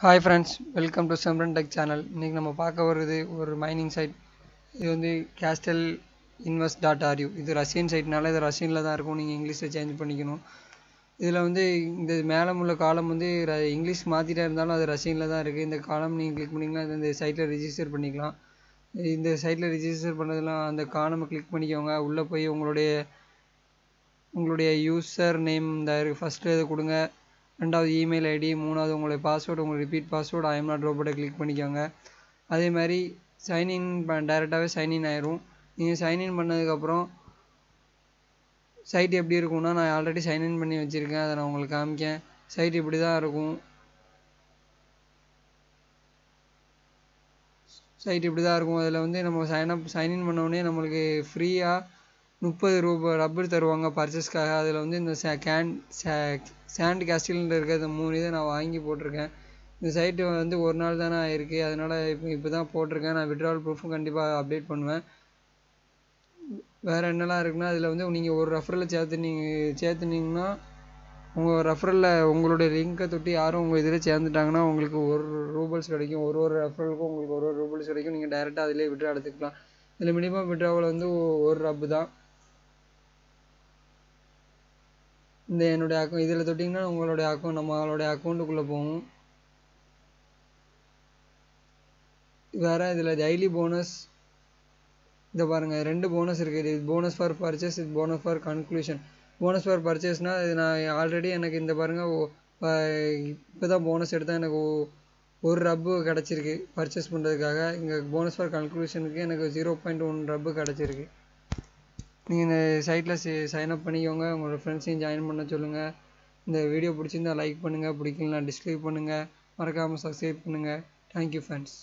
Hi friends, welcome to Simran Tech channel. இன்னைக்கு நம்ம பார்க்க வருது ஒரு மைனிங் சைட். இது வந்து castelinvest.ru. இது ரஷ்யன் சைட்னால இது ரஷ்யனில் தான் இருக்கும். நீங்கள் இங்கிலீஷில் சேஞ்ச் பண்ணிக்கணும். இதில் வந்து இந்த மேலே உள்ள காலம் வந்து இங்கிலீஷ் மாற்றிட்டே இருந்தாலும் அது ரஷ்யனில் தான் இருக்குது. இந்த காலம் நீங்கள் கிளிக் பண்ணிங்கன்னா இந்த சைட்டில் ரிஜிஸ்டர் பண்ணிக்கலாம். இந்த சைட்டில் ரிஜிஸ்டர் பண்ணதெல்லாம் அந்த காலமை கிளிக் பண்ணிக்கோங்க. உள்ளே போய் உங்களுடைய யூசர் நேம் இந்த ஃபஸ்ட்டு இதை கொடுங்க. ரெண்டாவது இமெயில் ஐடி, மூணாவது உங்களுடைய பாஸ்வேர்டு, உங்களுக்கு ரிப்பீட் பாஸ்வேர்டு ஐஎம் நாட் ரோபோட்டை கிளிக் பண்ணிக்கோங்க. அதே மாதிரி சைன்இன் டைரெக்டாகவே சைன்இன் ஆயிரும். நீங்கள் சைன்இன் பண்ணதுக்கப்புறம் சைட் எப்படி இருக்கும்னா, நான் ஆல்ரெடி சைன்இன் பண்ணி வச்சுருக்கேன், அதை நான் உங்களுக்கு காமிக்கேன். சைட் இப்படி தான் இருக்கும். சைட் இப்படி தான் இருக்கும். அதில் வந்து நம்ம சைன்இன் பண்ணோடனே நம்மளுக்கு ஃப்ரீயாக 30 ரூபாய் ரப்பர் தருவாங்க பர்ச்சேஸ்க்காக. அதில் வந்து இந்த சாண்ட் கேஸ்டில்ன்ற இருக்கிற 3 இதை நான் வாங்கி போட்டிருக்கேன். இந்த சைட்டு வந்து ஒரு நாள் தானே ஆயிருக்கு, அதனால் இப்போ தான் போட்டிருக்கேன். நான் விட்ராவல் ப்ரூஃபும் கண்டிப்பாக அப்டேட் பண்ணுவேன். வேறு என்னெல்லாம் இருக்குன்னா, அதில் வந்து நீங்கள் ஒரு ரெஃபரலில் சேர்த்துனீங்கன்னா உங்கள் ரெஃபரலில் உங்களுடைய லிங்கை தொட்டு யாரும் உங்கள் இதில் சேர்ந்துட்டாங்கன்னா உங்களுக்கு ஒரு ரூபல்ஸ் கிடைக்கும். ஒரு ரெஃபரலுக்கும் உங்களுக்கு ஒரு ரூபல்ஸ் கிடைக்கும். நீங்கள் டைரெக்டாக அதிலே விட்ரா எடுத்துக்கலாம். இதில் மினிமம் விட்ராவல் வந்து ஒரு ரப்பு தான். இந்த என்னுடைய அக்கௌண்ட் இதில் தொட்டிங்கன்னா நம்மளுடைய அக்கௌண்ட்டுக்குள்ளே போகும். வேறு இதில் டெய்லி போனஸ் இதை பாருங்கள், 2 போனஸ் இருக்குது. இது போனஸ் ஃபார் பர்ச்சேஸ், இது bonus for conclusion. Bonus for பர்ச்சேஸ்னால் இது நான் ஆல்ரெடி எனக்கு இந்த பாருங்கள் இப்போ தான் போனஸ் எடுத்தால் எனக்கு ஒரு ரப்பு கிடச்சிருக்கு பர்ச்சேஸ் பண்ணுறதுக்காக. இங்கே போனஸ் ஃபார் கன்க்ளூஷனுக்கு எனக்கு 0.1 ரப்பு கிடச்சிருக்கு. நீங்கள் இந்த சைட்டில் சைன்அப் பண்ணிக்கோங்க. உங்களோட ஃப்ரெண்ட்ஸையும் ஜாயின் பண்ண சொல்லுங்கள். இந்த வீடியோ பிடிச்சிருந்தால் லைக் பண்ணுங்கள், பிடிக்கலனா டிஸ்லைக் பண்ணுங்கள். மறக்காமல் சப்ஸ்கிரைப் பண்ணுங்கள். Thank you friends.